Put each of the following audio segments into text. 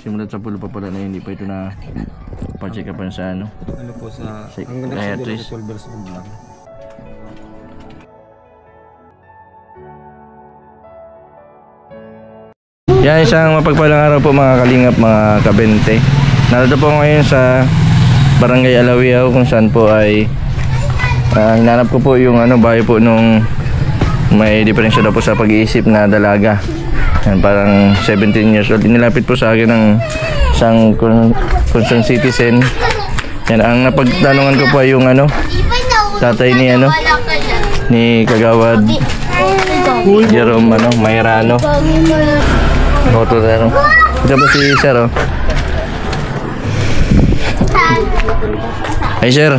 Simulat sa pulo pa pala na hindi pa ito na pa-check up sa ano. Ano po sa Hanggang psychiatrist 12 years old lang. Yan, isang mapagpalang araw po mga kalingap, mga kabente. Narito po ngayon sa Barangay Alawiao kung saan po ay hinanap ko po yung bahay po nung may diferensya daw po sa pag-iisip na dalaga. Yan, parang 17 years old. Inilapit po sa akin ng isang concerned citizen. Yan, ang napagtanungan ko po ay yung tatay ni Kagawad Jerome Mayrano. Ito po si Sir, oh. Ay Sir,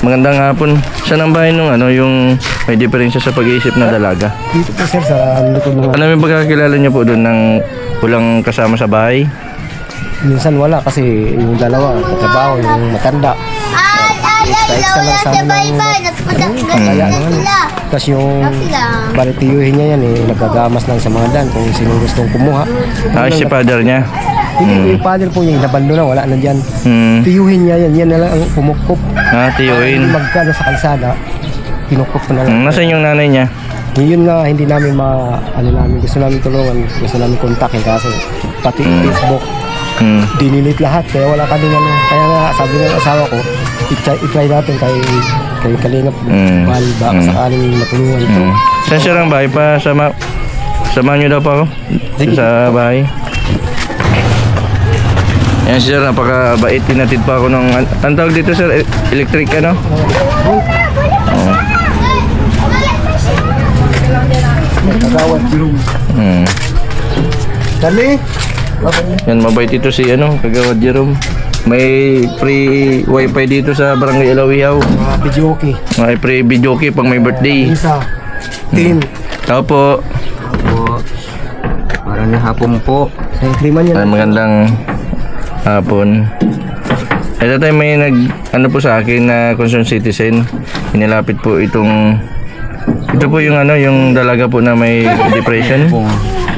magandang hapon. Saan ang bahay nung yung may diferensya sa pag-iisip na dalaga? Dito po sir, sa likod ng... Ano yung pagkakilala niyo po doon ng walang kasama sa bahay? Minsan wala kasi yung dalawa, katrabaho, yung matanda. Extra lang sa amin ng kaya naman. Tapos yung paritiyuhin niya yan nagagamas lang sa mga dan kung sino gustong kumuha. Si father niya? Hindi, yung father po yung nabando na, wala na dyan. Tiyuhin niya yan na lang ang pumukup. Tiyuhin. Magkano sa kalsada, pinukup na lang. Nasaan yung nanay niya? Yun nga, hindi namin gusto namin tulungan, gusto namin kontakin kasi pati Facebook, dinilit lahat, kaya wala ka din Kaya nga, sabi ng asawa ko, i-try natin kay Kalingap, mahal baka sakaling matulungan ito. Saan siya ang bahay pa? Samahan niyo daw pa ako sa bahay. Yan sir, napakabait. Tinatid pa ako ng... Ang tawag dito sir? Electric Kagawad Jerome. Dali! Yan, mabait ito si Kagawad Jerome. May free wifi dito sa Barangay Alawiao. Video okay. May free video okay pag may birthday. Isa. Team. Tao po. Parang na hapon po. Sa kriman niya. Magandang hapon. Ito tayo may po sa akin na concerned citizen. Inilapit po ito po yung yung dalaga po na may depression.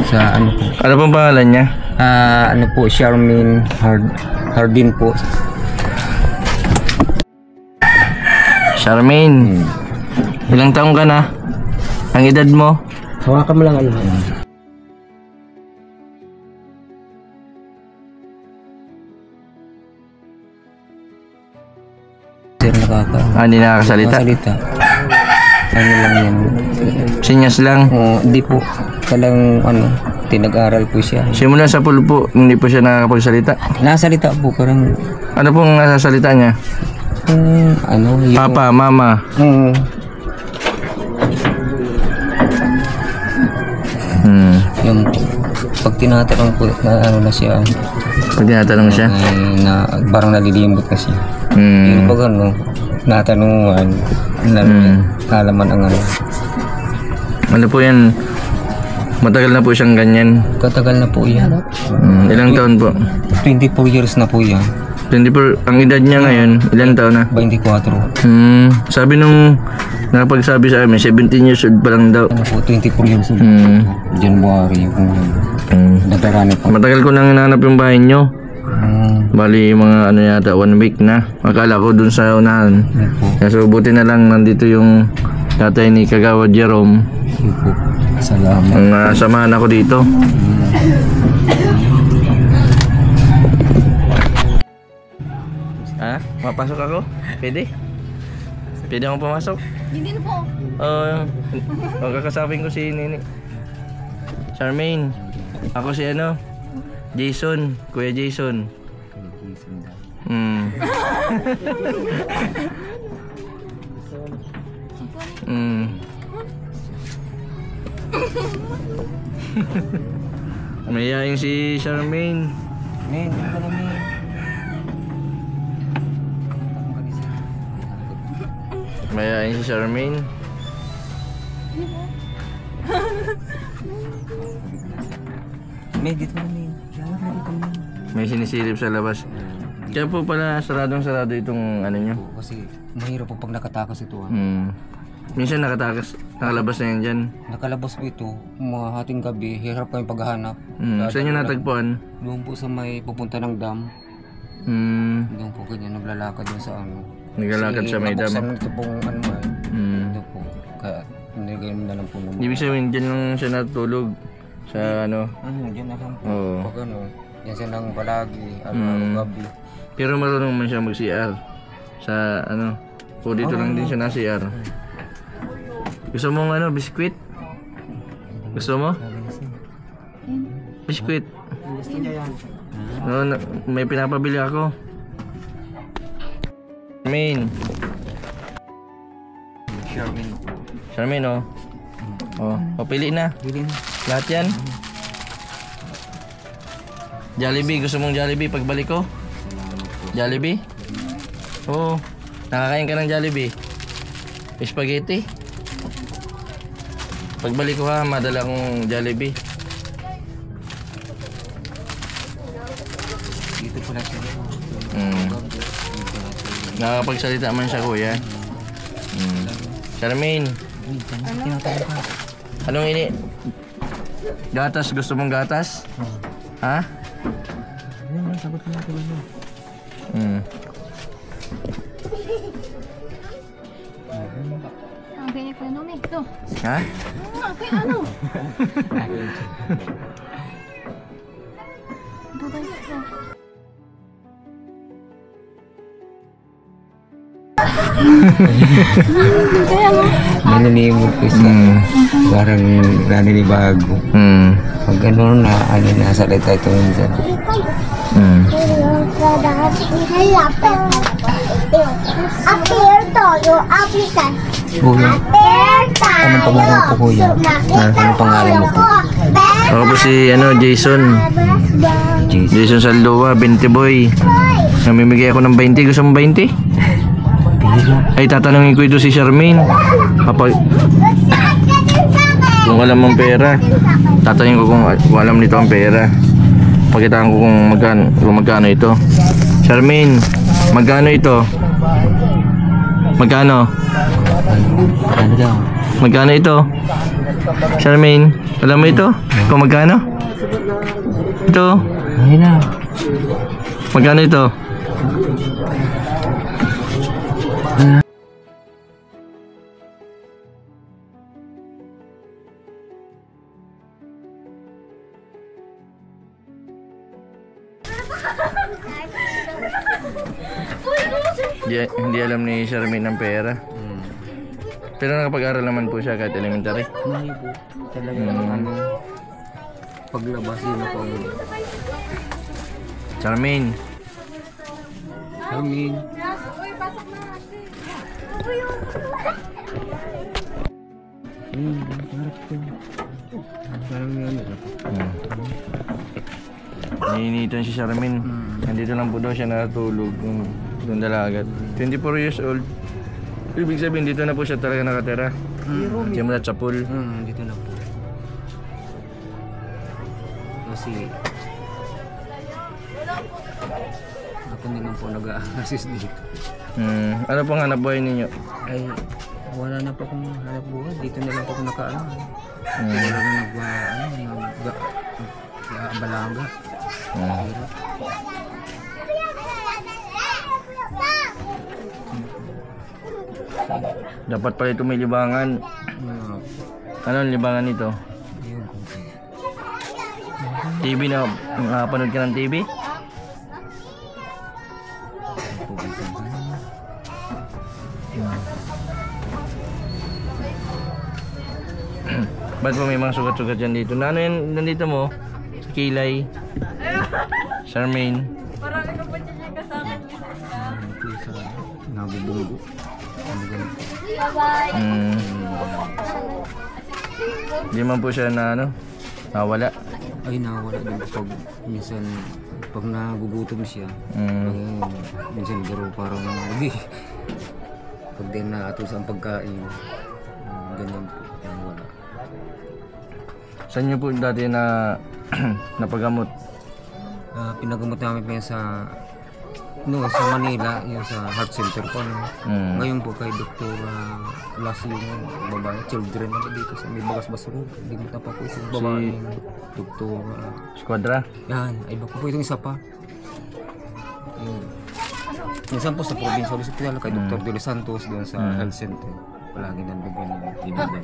Sa po. Ano pong pangalan niya? Charmaine Hardin po. Charmaine. Ilang taong ka na? Ang edad mo? Hawakan mo lang Sir, hindi nakakasalita? Salita. Ano lang yan? Sinyas lang? Hindi po. Kalang tinag-aral po siya. Simula sa pulo po, hindi po siya nakakapagsalita? Nasalita po, parang... Ano pong nasasalita niya? Yung... Papa, mama? Yung pag tinatanong po na siya. Pag tinatanong siya? Na parang nalilimbot kasi. Yung pag natanungan, nalaman ang Ano po yan? Matagal na po siyang ganyan? Katagal na po yan. Ilang taon po? 24 years na po yan. 24, ang edad niya ngayon, ilang taon na? 24. Sabi nung nakapagsabi sa amin, 17 years old pa lang daw. 24 years old. January. Nadarani po. Matagal ko nang hinanap yung bahay niyo. Bali mga yata 1 week na. Akala ko dun sa unahan. So buti na lang nandito yung tatay ni Kagawad Jerome. Salamat. Ang samahan ako dito. Mapasok ako? Pwede? Pwede akong pumasok? Hindi na po. Kakasapin ko si Nini Charmaine. Ako si Jason. Kuya Jason. Mayayain si Charmaine. Mayayain si Charmaine. May sinisilip sa labas. Kaya po pala sarado itong nyo. Kasi mahirap po pag nakatakas ito. Minsan nakalabas na yan dyan. Nakalabas po ito, mga hating gabi, hirap kami paghahanap. Saan nyo natagpuan? Doon po sa may pupunta ng dam. Doon po kanya naglalakad doon sa ano. Naglalakad sa may dam. Nabuksan ito pong ano man. Doon po. Kaya nilagay mo na lang po ng Ibig sabihin dyan lang siya natutulog. Sa ano? Dyan na lang po. Oo. Pag ano, yan siya lang palagi, araw gabi. Pero marunong man siya mag-CR. Sa ano? O dito lang din siya na CR. Gusto mong ano, biskwit? Gusto mo? Biskwit. Gusto niya yan. No, may pinapabili ako. Charmaine, oh. Oh, papili na. Bilin. Lahat yan. Jollibee, gusto mong Jollibee pagbalik ko? Jollibee? Oo. Nakakain ka ng Jollibee? Spaghetti? Pagbalik ko ha, madala kong Jollibee. Dito pala siya. Nakakapagsalita man siya, kuya. Charmaine, anong ini? Gatas, gusto mong gatas? Ha? Sagot na natin ano. Ang ganyan ko na nung ito. Ha? Ano? Babay ko. Kaya mo. Nananimod ko sa parang naninibago. Pag gano'n na, ano nasalita ito minsan. Kuya, anong pangalan po kuya? Anong pangalan mo po? Ako po si ano, Jason. Jason Saldoa, 20 boy. Namimigay ako ng 20. Gusto mo 20? Ay, tatanungin ko ito si Charmaine. Kung alam mong pera. Tatanungin ko kung alam nito ang pera. Pakitaan ko kung magkano ito. Charmaine, magkano ito? Magkano? Ano daw? Magkano ito? Charmaine, alam mo ito? Kung magkano? Ito. Ayun na. Magkano ito? Hindi alam ni Charmaine ng pera. Pero nakapag-aral naman po siya kahit elementary. Hindi po. Talagang ano, paglabas yun ako ang Charmaine. Amin. Parang ano. Ninitan si Charmaine. Nandito lang po daw siya natulog yung dalagat. 24 years old. Ibig sabihin dito na po siya talaga nakatira. Diyan mula sa pool. Dito na po. Kasi ako na lang po nag-a-assist dito. Ano pong hanap buhay ninyo? Ay, wala na po akong hanap buhay. Dito na lang po ako nakaano. Wala na nag-balaga. Dapat pala ito may libangan. Ano ang libangan nito? TV na, makapanood ka ng TV? Ba't po may mga sugat-sugat dyan dito? Na ano yan nandito mo? Sa kilay? Charmaine? Marami ka pa dyan ka sa akin. Ito sa nabubunggo. Di man po siya na ano? Nawala? Ay, nawala din pag minsan pag nagugutom siya. Minsan garo parang hindi. Pag din na ato sa pagkain, ganyan po, nawala. Saan nyo po dati na napagamot? Pinagamot namin pa yan sa No, sa Manila, yung sa heart center po. No? Mm. Ngayon po kay Dr. Las yung babae, children na dito sa may Bagasbas Road. Hindi mo pa po isang babae. Dr. Squadra. Yan, ay iba po itong isa pa. Yun. Minsan po sa probinsya, ulit kilala kay Dr. De Los Santos doon sa health center. Palagi nandun po yung ibigay.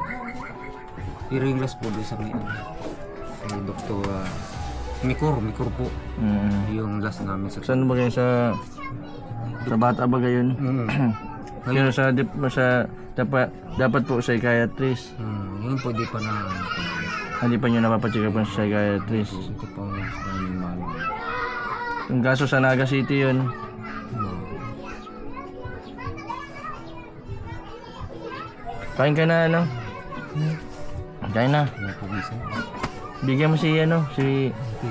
Pero yung last po doon sa may kay Dr. Mikor po. Yung last namin sa Saan ba kayo sa bata ba gayon? Pero dapat po psychiatrist. Yun po di pa na Hindi pa nyo napapacheck up sa psychiatrist. ito pa ang Yung kaso sa Naga City yun. Kain ka na ano? Kain na. Bigyan mo si si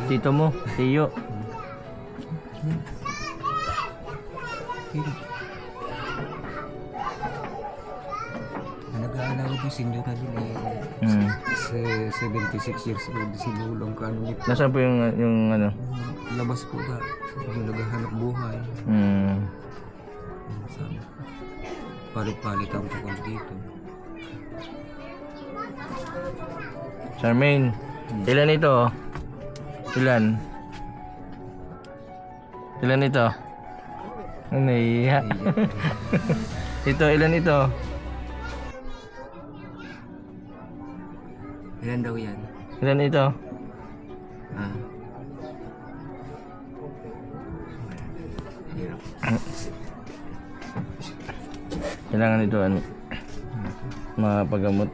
tito mo, Tiyo. Nag-aalaga po senior na din Mm. 76 years old si Lulong Kanunit. Nasaan po yung ano? Labas po na. Yung naghahanap buhay. Mm. Palit-palit ang tukol dito. Charmaine, ilan ito? Ilan? Ilan ito? Ano iya? Ito, ilan ito? Ilan daw yan? Ilan ito? Hirap. Kailangan ito ano? Mapagamot.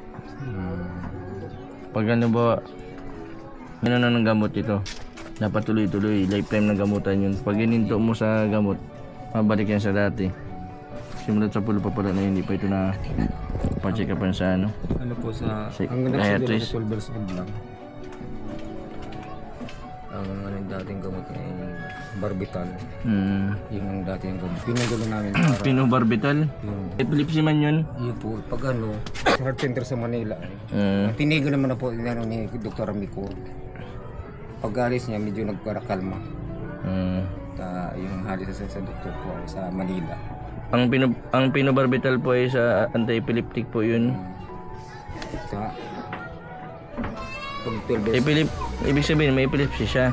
Pag ano ba, ano na ng gamot ito? Dapat tuloy-tuloy, lifetime ng gamutan yun. Pag ininto mo sa gamot, mabalik yan sa dati. Simulat sa pulo pa pala na hindi pa ito na pa-check upan sa ano. Ano po sa... Hanggang nagsiguro sa 12 years old lang. Ang anong dating gamot ay barbital. Yun ang dating gamot. Pinagalo namin para... Pinobarbital? Yun. Epilepsy man yun? Yun po, pag ano, sa heart center sa Manila. Tinigil naman na po ano, ni Dr. Amico. Pag alis niya, medyo nagparakalma. Yung halis sa doktor po sa Manila. Ang pinobarbital po ay sa anti-epileptic po yun. Sa pag 12 years. Ibig sabihin may epilepsy siya.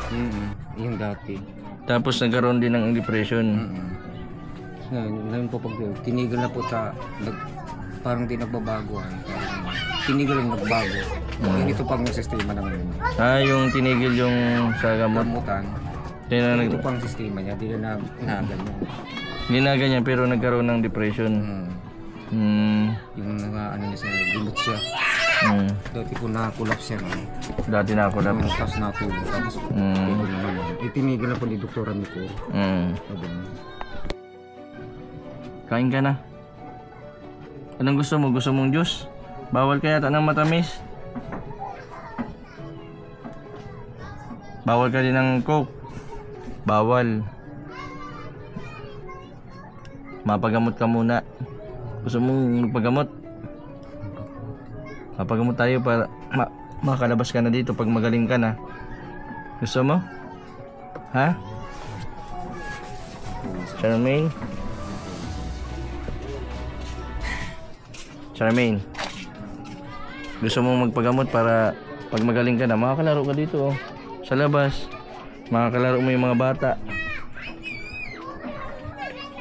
Yung dati. Tapos nagkaroon din ng depression. Ngayon po pag tinigil na po parang di nagbabago ay. Tinigil ang nagbago. Ito pang yung sistema naman yun. Yung tinigil yung sa gamot. Gamutan. Ito pang sistema niya. Di na ganyan. Hindi na ganyan pero nagkaroon ng depression. Yung ano niya siya, limot siya. Dati po na-collapse siya. Dati na ako lang. Tapos natulog. Tapos tinigil na naman. Itinigil na po ni Dr. Amico. Kain ka na. Anong gusto mo? Gusto mong juice? Bawal kaya yata ng matamis? Bawal ka din ng coke? Bawal. Mapagamot ka muna. Gusto mong magpagamot? Mapagamot tayo para makalabas ka na dito pag magaling ka na. Gusto mo? Ha? Charmaine? Charmaine, gusto mong magpagamot para pag magaling ka na, makakalaro ka dito sa labas. Makakalaro mo yung mga bata.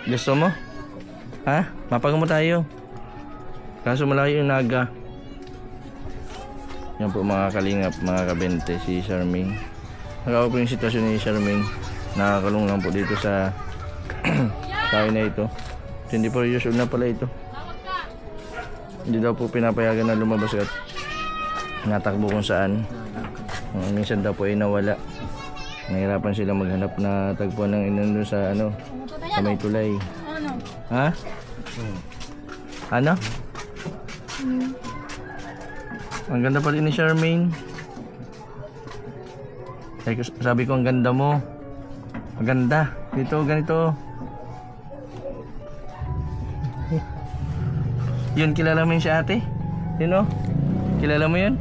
Gusto mo? Ha? Mapagamot tayo. Kaso malayo yung Naga. Yan po mga kalingap, mga kabente, si Charmaine. Nakawa po yung sitwasyon ni Charmaine. Nakakalong lang po dito sa tayo na ito. 24 years old na pala ito. Hindi daw po pinapayagan na lumabas at natakbo kung saan. Minsan daw po ay nawala. Nahirapan sila maghanap na tagpuan ng inan doon sa ano, sa may tulay. Ha? Ano? Ang ganda pa rin ni Charmaine. Sabi ko ang ganda mo. Ang ganda. Dito, ganito. Yun, kilala mo yun si ate? Yun o? Kilala mo yun?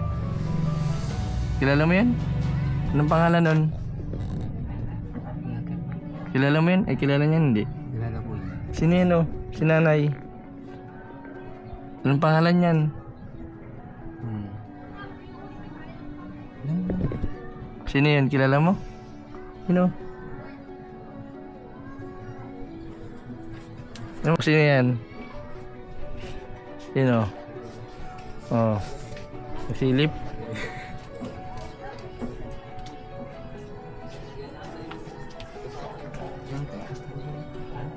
Kilala mo yun? Anong pangalan nun? Kilala mo yan? Ay, kilala niya hindi. Kilala ko yun. Sino yan o? Si nanay. Anong pangalan yan? Sino yan? Kilala mo? Sino? Sino yan? Sino? Oh. Silip.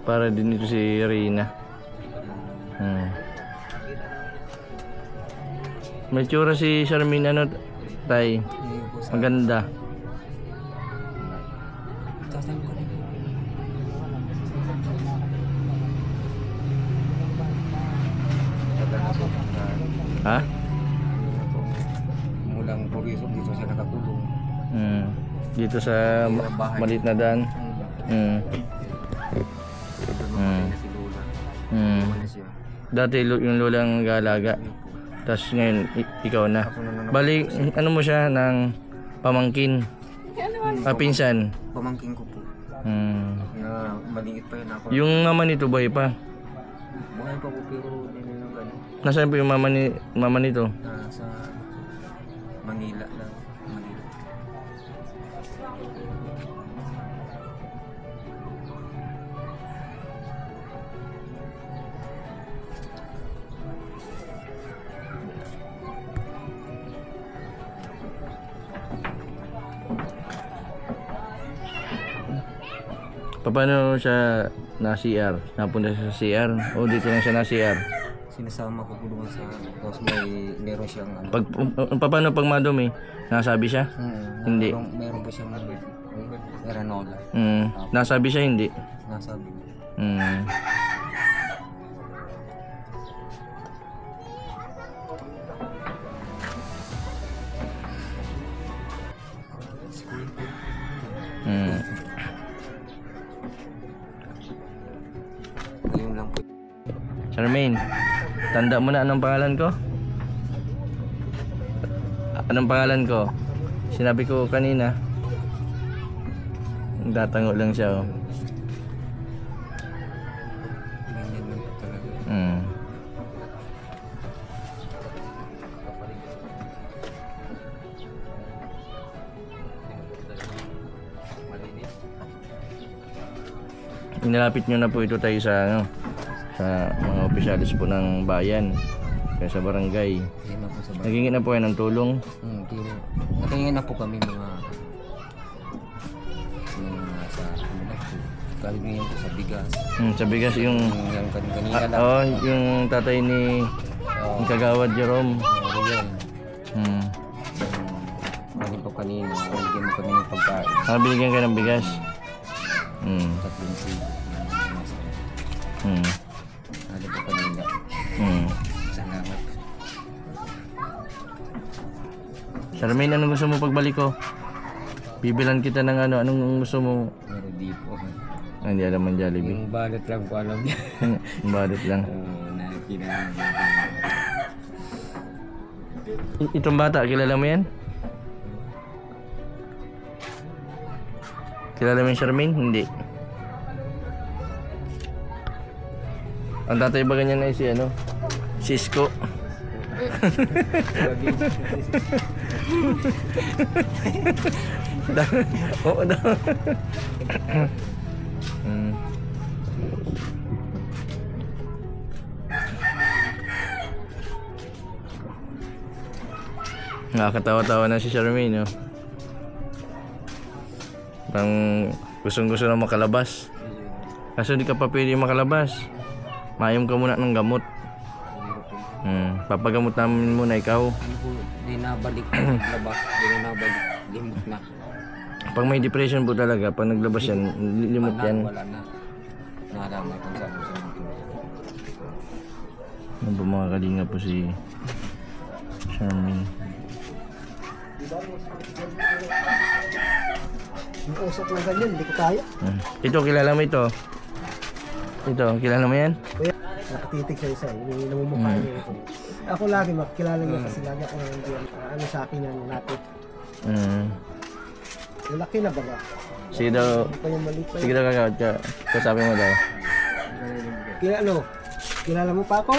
Para din ito si Rina. May tsura si Charmaine ano, tay. Maganda. Ha? Mulang probiso dito siya nakatulong. Dito sa maliit na daan. Si Lola. Wala siya. Dati yung lola ang nag-aalaga. Tapos ngayon ikaw na. Bali, ano mo siya ng pamangkin? Pinsan. Pamangkin ko po. Na maliit pa yun ako. Yung mama nito buhay pa. Buhay pa po pero hindi lang gano'n. Nasaan po yung mama nito? Sa Manila lang. Manila. Paano siya na CR? Napunta siya sa CR? O dito lang siya na CR? Sinasama ko po doon sa tapos meron siyang ano. Paano pag madumi? Nasabi siya? Hindi. Meron po siyang Eranola. Nasabi siya hindi? Nasabi ko. Ayun lang po. Charmaine, tanda mo na anong pangalan ko? Anong pangalan ko? Sinabi ko kanina. Tatango lang siya oh. Ganyan lang po talaga. Inilapit nyo na po ito tayo sa ano, sa mga opisyalis po ng bayan, kaya sa barangay. Ayun na po sa bahay. Nagingin na po kayo ng tulong. Pero nakingin na po kami mga sa ano na po. Galing po sa bigas. Sa bigas yung Yung kanina lang. yung tatay ni yung Kagawad Jerome. Royal. Galing po kanina. Binigyan mo kami ng pagkain. Binigyan kayo ng bigas. 3 kilo. Galing po kanina. Salamat. Charmaine, anong gusto mo pagbalik ko? Bibilan kita ng ano, anong gusto mo? Pero di po. Hindi alam ang Jollibee. Yung balot lang po alam niya. Badot lang. Nakikinahan. Itong bata, kilala mo yan? Kilala mo yung Charmaine? Hindi. Ang tatay ba ganyan na si ano? Cisco. Oo daw. Nakakatawa-tawa na si Charmaine, no? Parang gustong-gusto na makalabas. Kaso di ka pa pwede makalabas. Mayom ka muna ng gamot. Papagamot namin muna ikaw. Ano po, di nabalik labas. Di na nabalik. Limot na. Pag may depression po talaga, pag naglabas yan, limot yan. Wala na. Nalaman kung saan ko siya magpunta. Ano ba mga kalinga po si Charmaine? Yung usap ng ganyan, hindi ko kaya. Ito, kilala mo ito? Ito, kilala mo yan? Kuya, nakatitig sa isa, yung namumukha niya ito. Ako lagi makikilala niya kasi lagi ako ano sa akin yan natin. Malaki na ba ba? Sige daw, Hindi pa yung maliit pa sige daw kagawad ka. Kasabi mo daw. Kilala mo pa ako?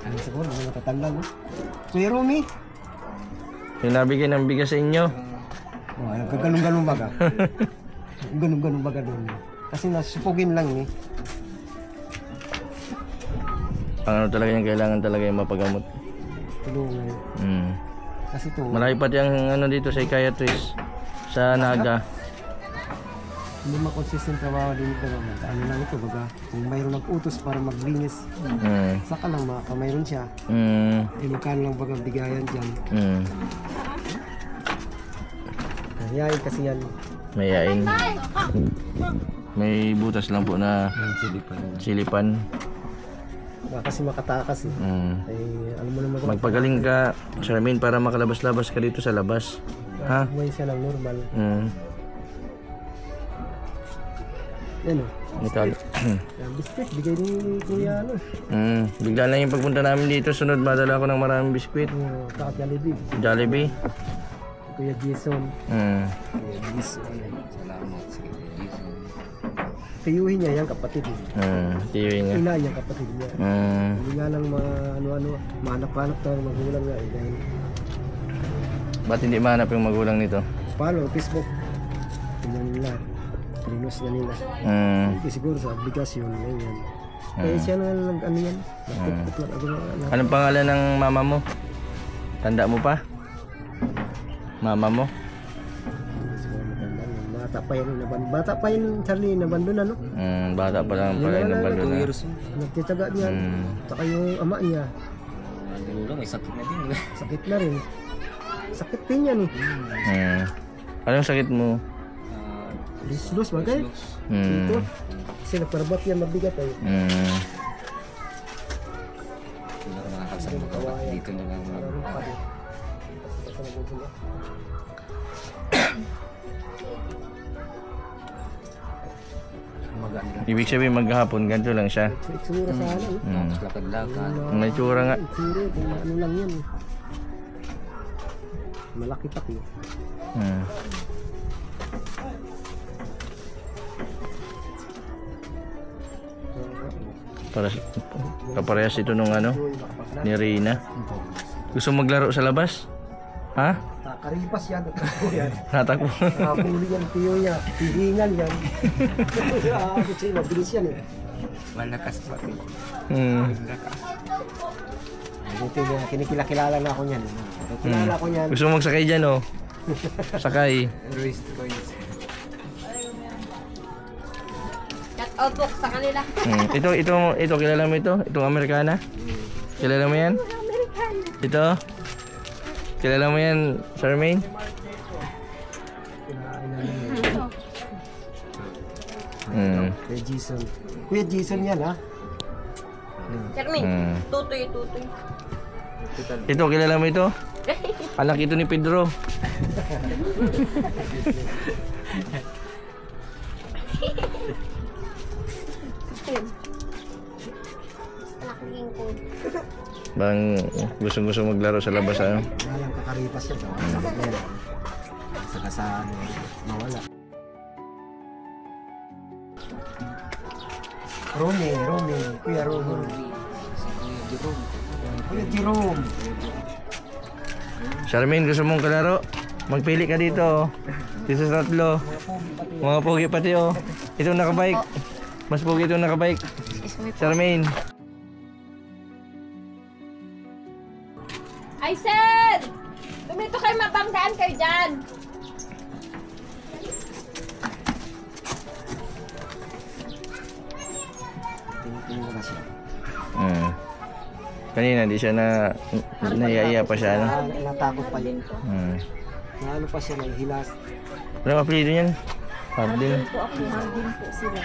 Ano siguro, mga natatanda mo. Kuya Rumi? Yung nabigay ng bigas sa inyo. Oh, nagkaganong-ganong baga. Ganong-ganong baga doon. Kasi nasupugin lang eh. Ang ano talaga yung kailangan talaga yung mapagamot. Tulungan. Kasi to, Malayo pati ang ano dito sa psychiatrist. Sa Naga. hindi makonsistent trabaho din ito naman. Ano lang ito baga. Kung mayroon nag-utos para maglinis, saka lang mayroon siya. Eh magkano lang baga bigayan dyan. Yayain kasi yan. Mayain. May butas lang po na silipan. Kasi makatakas eh. Alam mo naman. Magpagaling ka, Charmaine, para makalabas-labas ka dito sa labas. Ha? May siya ng normal. Yan o. Biscuit, bigay ni Kuya ano. Bigla lang yung pagpunta namin dito. Sunod, madala ko ng maraming biskwit. Saka Jollibee. Jollibee. Kuya Jason. Kuya Jason. Salamat sa Kuya Jason. Tiyuhin niya yan kapatid eh. Tiwi nga. Ina niya kapatid niya. Hindi nga lang ano-ano, mahanap-hanap na ng magulang nga eh. Dahil Ba't hindi mahanap yung magulang nito? follow, Facebook. Tingnan nila. Linos na nila. Eh, siguro sa obligasyon. Ganyan. Kaya siya na lang ano yan. Nagtutut lang ako. Anong pangalan ng mama mo? Tanda mo pa? Mama mo? Siguro matanda. Bata pa yun Charlie, nabandon ano. Bata pa lang pala yung nabalo 2 na. years. Nagtitsaga niyan. Saka yung ama niya. Ano lang, may sakit na din. Sakit na rin. Sakit din yan eh. Anong sakit mo? Lislos bagay. Ito. Kasi nagparabat yan mabigat eh. Siguro makakasama ko dito na lang. Ibig sabihin maghapon, ganito lang siya. Itsura sa ano. Tapos lakad-lakad. May tsura nga. Itsura, kung ano lang yan. Malaki pati. Para kaparehas ito nung ano ni Rina. Gusto mo maglaro sa labas? Ha? Nakaripas yan. Natakbo. Nakapuli yan, tiyo niya. Tihingan yan. Kasi mabilis yan eh. Malakas pati. Buti niya, kinikilala na ako niyan. Kilala ko niyan. Gusto mo magsakay dyan, oh? Sakay. Raised coins. Cut out book sa kanila. Ito, kilala mo ito? Itong Amerikana? Kilala mo yan? American. Ito? Kilala mo yan, Charmaine? Kuya Jason. Kuya Jason yan ha? Charmin, tutoy. Ito, kilala mo ito? Anak ito ni Pedro. Anak ng lingkod. Bang gusto maglaro sa labas, ano? Walang kakaripas yan. Sakit na yan. Saka sa ano, mawala. Romy. Kuya Romy. Kuya Jerome. Charmaine, gusto mong kalaro? Magpili ka dito, oh. Dito sa tatlo. Mga pogi pati, oh. Itong nakabike. Mas pogi itong nakabike. Charmaine. Ay, sir! Dumito kayo, mabanggaan kayo dyan. Tingin mo kasi. Kanina, di siya naiya pa siya, ano? Natakot pa yun. Na ano pa siya, nahihilas. Anong apelido niyan? Hardin. Po ako, hardin po sila.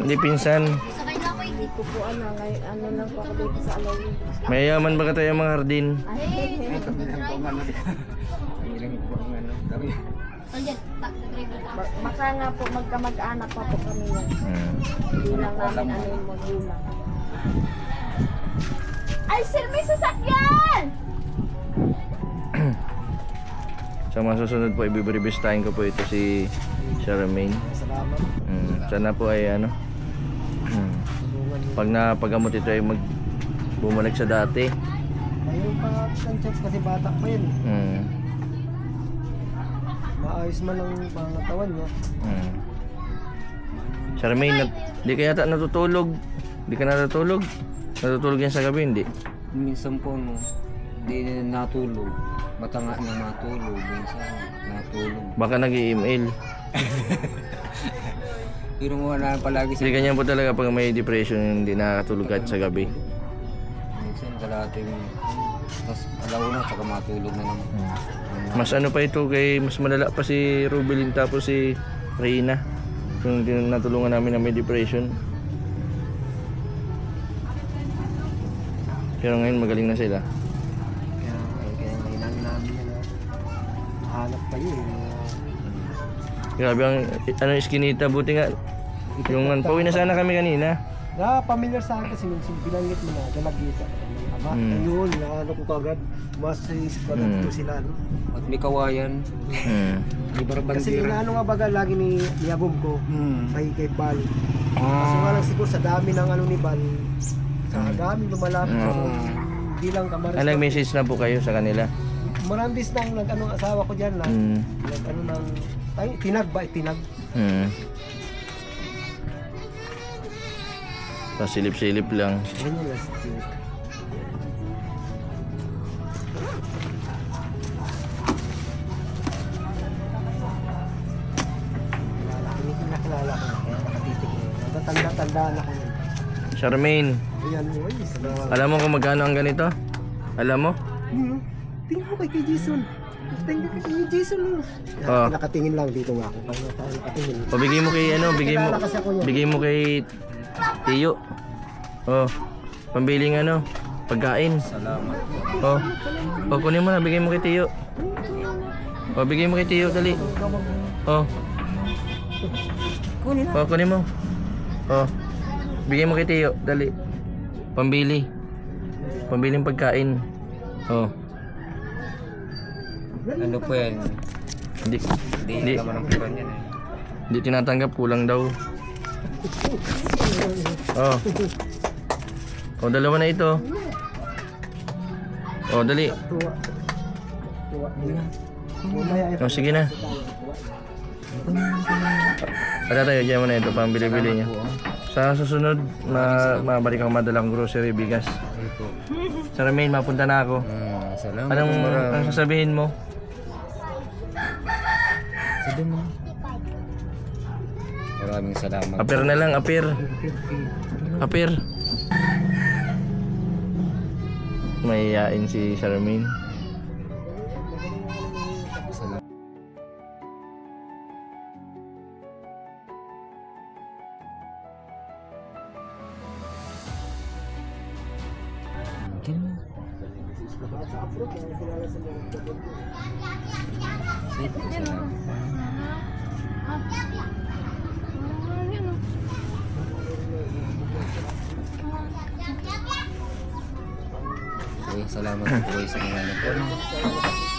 Hindi pinsan. Hindi ko po ngayon, ano lang po ako dito sa alawin. Mayayaman ba ka tayo mga Hardin? Ay, baka nga po magkamag-anak pa po kami yan. Hindi lang namin ano yung magulang. Ay, sir, may sasakyan! Sa mga susunod po, ibibistahin ko po ito si Charmaine. Salamat. Sana po ay ano, pag napagamot ito ay bumalik sa dati. Mayroon pa ang chance kasi bata pa yan. Maayos man ang pangatawan niya. Charmaine, di ka yata natutulog. Di ka natutulog. Natutulog yan sa gabi, hindi? Minsan po, no, hindi na natulog. Matanga na matulog. Minsan, natulog. Baka nag-i-email. Pero wala palagi sa... Hindi ganyan po talaga pag may depression, hindi nakatulog kahit sa gabi. Minsan, kalating... Tapos, alauna, saka matulog na naman. Mas ano pa ito kay, mas malala pa si Rubilin tapos si Reyna. Yung natulungan namin na may depression. Pero ngayon magaling na sila. Kaya kailangan namin yan. Hanap kayo Grabe ang ano iskinita, buti nga. Yung pauwi na sana kami kanina. familiar sa akin kasi minsan binanggit mo na dalagita. Ama, ayun, naano ko kagad. Mas isip ko agad ko sila. No? At may kawayan. May barbandira. Kasi inaano nga baga lagi ni Abom ko kay Bal. Kasi nga lang siguro sa dami ng ano ni Bal, sa dami lumalapit ako. Hindi lang kamaris. Nag-message na po kayo sa kanila? Maraming bis nang nag-ano ang asawa ko dyan lang. Nag-ano ng, tinag ba? Tinag. Tapos silip-silip lang. Ganyan lang si Tinag. Nakilala ko na, kaya nakatitig na. Natatanda-tandaan ako yun. Charmaine, Ayan mo, ay, salamat. alam mo kung magkano ang ganito? Alam mo? Tingnan mo kay Jason. Tingnan mo kay Jason. Oh. Nakatingin lang dito nga ako. Pag nakatingin. O bigay mo kay ano, bigay mo kay Tiyo. Oh, pambiling ano, pagkain. Salamat. Oh, kunin mo na, bigay mo kay Tiyo. Oh, bigay mo kay Tiyo, dali. Oh. Kunin mo. Oh. Bigay mo kay Tiyo, dali. Pambili. Pambiling pagkain. Oh. Ano po yan? Hindi naman ang piran yan eh. Hindi tinatanggap, kulang daw. Oh. Oh, dalawa na ito. Oh, dali. Tuwa. Mamaya Oh, sige na. Pagka tayo, dyan mo na ito, pambili-bili niya. Sa susunod, mabalik ako madalang grocery, bigas. Sa Remain, mapunta na ako. Salamat. Anong sasabihin mo? Sabi mo. Maraming salamat. Apir na lang, apir. Apir. Mahihain si Charmaine. Salamat. Okay, salamat po sa mga nagpano.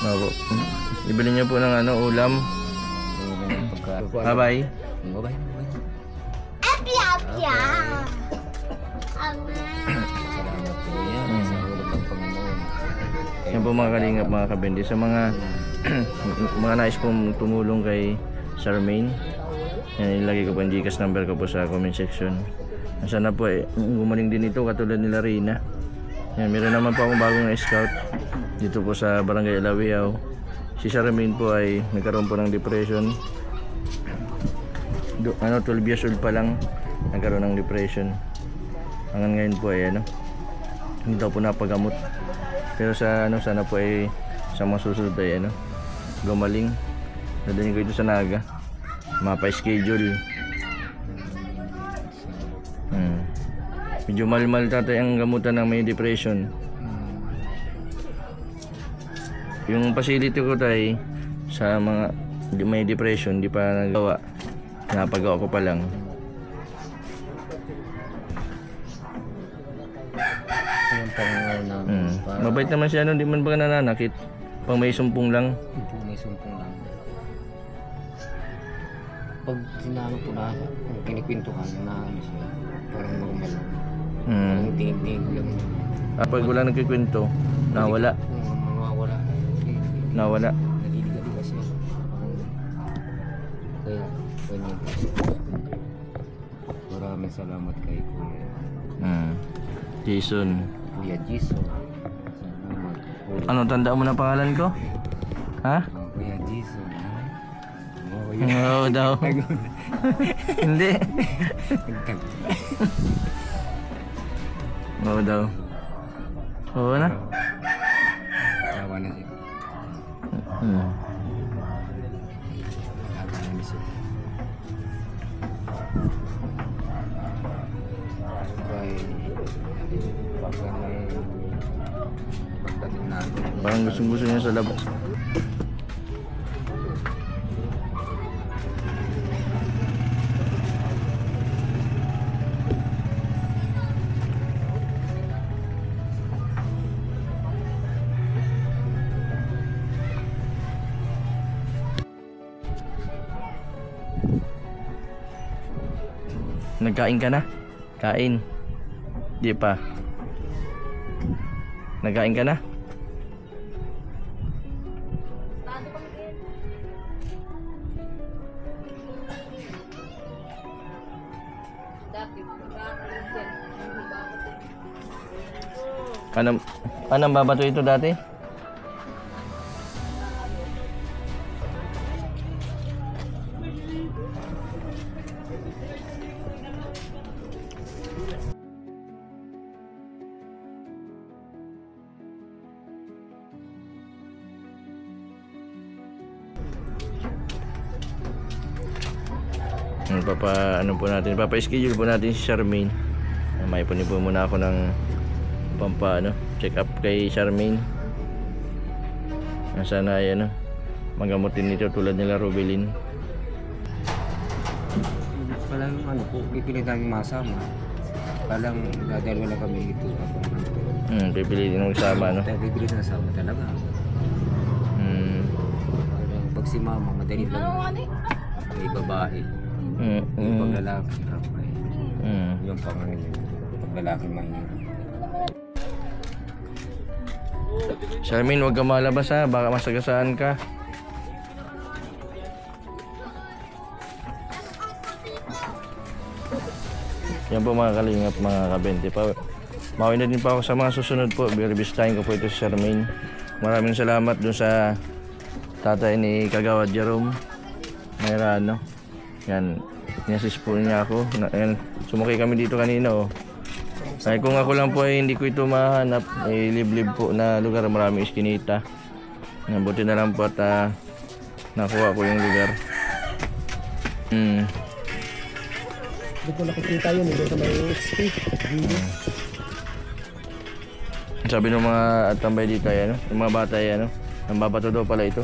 Opo. Ibili niyo po ng ano, ulam. Bye-bye. Bye-bye. Salamat po yan sa ulam ng Panginoon. Yan po mga kalingap, mga kabendi. Sa mga mga nais pong tumulong kay Charmaine, yan, ilagay ko po yung Gcash number ko po sa comment section. Sana po gumaling din ito katulad nila Reyna. Yan, meron naman po akong bagong scout dito po sa Barangay Alawiao. Si Charmaine po ay nagkaroon po ng depression. 12 years old pa lang nagkaroon ng depression. Hanggang ngayon po ay hindi daw po napagamot. Pero sa sana po ay sa mga susunod ay gumaling. Dadalhin ko ito sa Naga. Mapa-schedule. Medyo mahal tatay ang gamutan ng may depression. Yung facility ko tay sa mga may depression di pa nagawa. Napagawa ko pa lang. Ang Panginoon namin. Mabait naman siya, di man ba nananakit? Pang may sumpong lang. Hindi may sumpong lang. Pag sinano po na, kung kinikwentuhan na ano siya, parang normal lang. Parang tingin-tingin lang. Pag wala nagkikwento, nawala. Nawawala. Nawala. Naliliga-liga siya. Kaya, ganyan. Maraming salamat kay Kuya. Jason. Kuya Jason. Salamat. Ano, tanda mo na pangalan ko? Ha? Kuya Jason. Oo daw. Hindi. Oo daw. Oo na? Tawa na siya. Tawa na siya. Pagka may pagdating natin. Parang gusto niya sa labas. Nagkain ka na? Kain. Di pa. Nagkain ka na? Anong babato ito dati? Ano po natin, papa-schedule po natin si Charmaine. May punin po muna ako ng check up kay Charmaine. Sana ay magamutin nito tulad nila Rubilin. Palang po, pipilit namin masama. Palang dadalawa na kami ito. Pipilitin ng sama, no? Pipilit na sama talaga. Pag si mama, madali lang. May babae. Yung pag lalaki, yung pag lalaki mahirap. Charmaine, huwag ka malabas ha, baka masagasaan ka. Yan po mga kalingap, mga kabente pa. Mawin na din pa ako sa mga susunod po. Biribistahin ko po ito si Charmaine. Maraming salamat dun sa tatay ni Kagawad Jerome Mayrano. Yan, inassist po niya ako. Yan, sumakay kami dito kanina, oh. Ay, kung ako lang po ay hindi ko ito mahanap, liblib po na lugar, marami iskinita. Buti na lang po at nakuha ko yung lugar. Hindi ko nakikita yun, hindi ko may XP. Sabi ng mga tambay dito ay yung mga bata ay ang babato daw pala ito.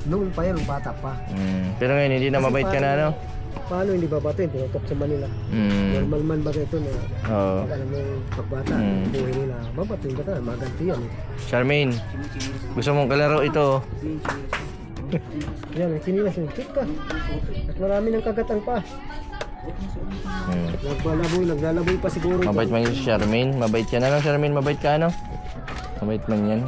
Noon pa yan, bata pa. Pero ngayon hindi na mabait ka na, Paano hindi babatin? Tinutok sa Manila. Normal man ba ito na pag alam mo yung pagbata, buhay nila, babatin ka na, maganti yan. Charmaine, gusto mong kalaro ito? Yan, sinilas yung chik ka. At marami ng kagatan pa. Naglalaboy pa siguro. Mabait man yun si Charmaine. Mabait ka na lang, Charmaine. Mabait ka, Mabait man yan.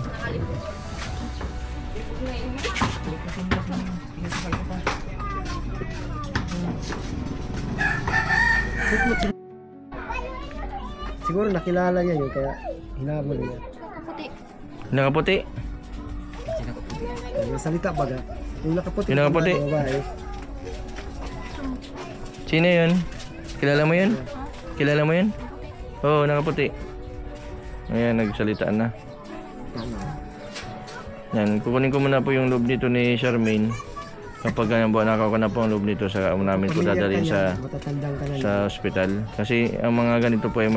Siguro nakilala niya yun, kaya hinabol niya. Nakaputi. Yung salita baga. Yung nakaputi. Yung nakaputi. Sino yun? Kilala mo yun? Kilala mo yun? Oo, nakaputi. Ayan, nagsalitaan na. Yan, kukunin ko muna po yung loob nito ni Charmaine. Kapag nakakuha ko na po ang loob nito, sa namin ko dadalhin sa ospital. Kasi ang mga ganito po ay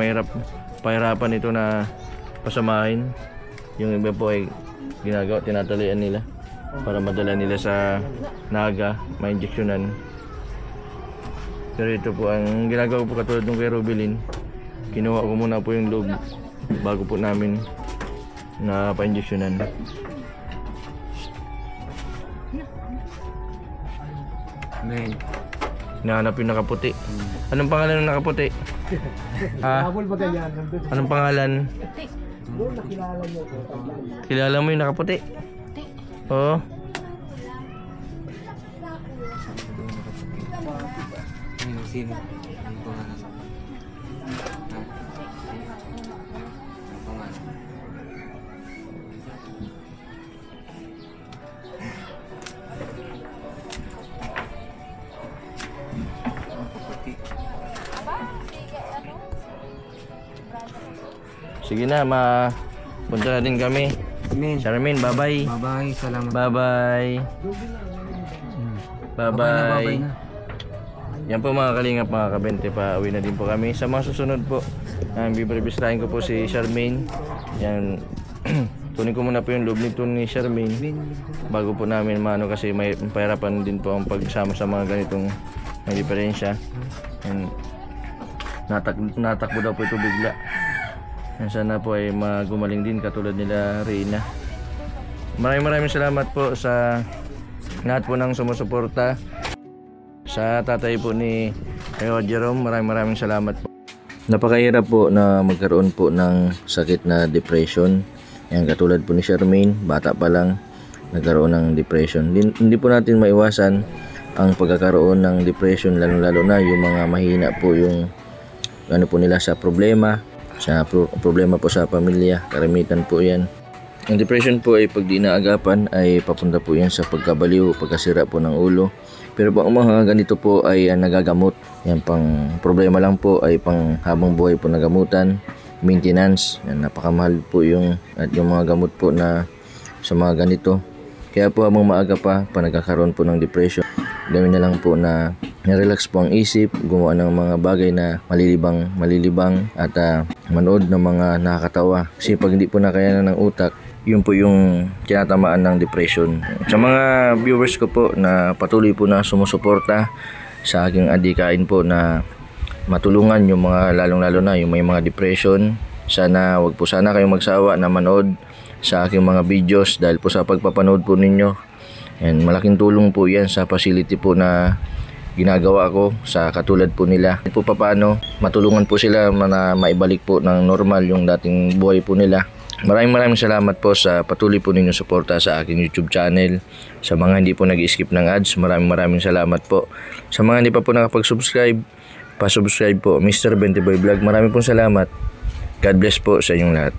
pahirapan ito na pasamahin. Yung iba po ay tinatalian nila para madala nila sa Naga, ma-injectionan. Pero ito po ang ginagawa po katulad ng kay Rubilin. Kinuha ko muna po yung loob bago po namin na pa-injectionan. Men. Hinahanap yung nakaputi. Anong pangalan ng nakaputi? Ha? Habol ba ganyan? Nandun. Anong pangalan? Doon nakilala niyo ko. Kilala mo yung nakaputi? Oo. Sino? Ang pangalan? Ha? Ang pangalan? Sige na, punta na din kami. Men. Charmaine, bye-bye. Bye-bye. Salamat. Bye-bye. Bye-bye. na. Yan po mga kalingap, mga kabente, pa uwi na din po kami. Sa mga susunod po, bibribislahin ko po si Charmaine. Yan, kunin ko muna po yung loob nito ni Charmaine bago po namin maano, kasi may pahirapan din po ang pagsama sa mga ganitong may diferensya. Yan, natakbo daw po ito bigla. Yan, sana po ay magumaling din katulad nila Reyna. Maraming salamat po sa lahat po ng sumusuporta. Sa tatay po ni Kuya Jerome, maraming salamat po. Napakahirap po na magkaroon po ng sakit na depression. Yan, katulad po ni Charmaine, bata pa lang nagkaroon ng depression. Hindi po natin maiwasan ang pagkakaroon ng depression, lalo na yung mga mahina po yung ano po nila sa problema, problema po sa pamilya, karamitan po yan. Ang depression po ay pag di naagapan ay papunta po yan sa pagkabaliw, pagkasira po ng ulo. Pero po ang mga ganito po ay nagagamot. Yan, pang problema lang po ay pang habang buhay po na gamutan, maintenance. Yan, napakamahal po yung mga gamot po na sa mga ganito. Kaya po habang maaga pa nagkakaroon po ng depression, gawin na lang po na relax po ang isip, gumawa ng mga bagay na malilibang at manood ng mga nakakatawa. Kasi pag hindi po nakayanan ng utak, yun po yung tinatamaan ng depression. Sa mga viewers ko po na patuloy po na sumusuporta sa aking adikain po na matulungan yung mga lalong-lalo na yung may mga depression, wag po sana kayong magsawa na manood sa aking mga videos dahil po sa pagpapanood po ninyo. And malaking tulong po yan sa facility po na ginagawa ko sa katulad po nila. Po paano matulungan po sila na maibalik po ng normal yung dating buhay po nila. Maraming salamat po sa patuloy po ninyong suporta sa aking YouTube channel. Sa mga hindi po nag-skip ng ads, maraming salamat po. Sa mga hindi pa po nakapag-subscribe, pa-subscribe po, Mr. 20 Boy Vlog. Maraming salamat. God bless po sa inyong lahat.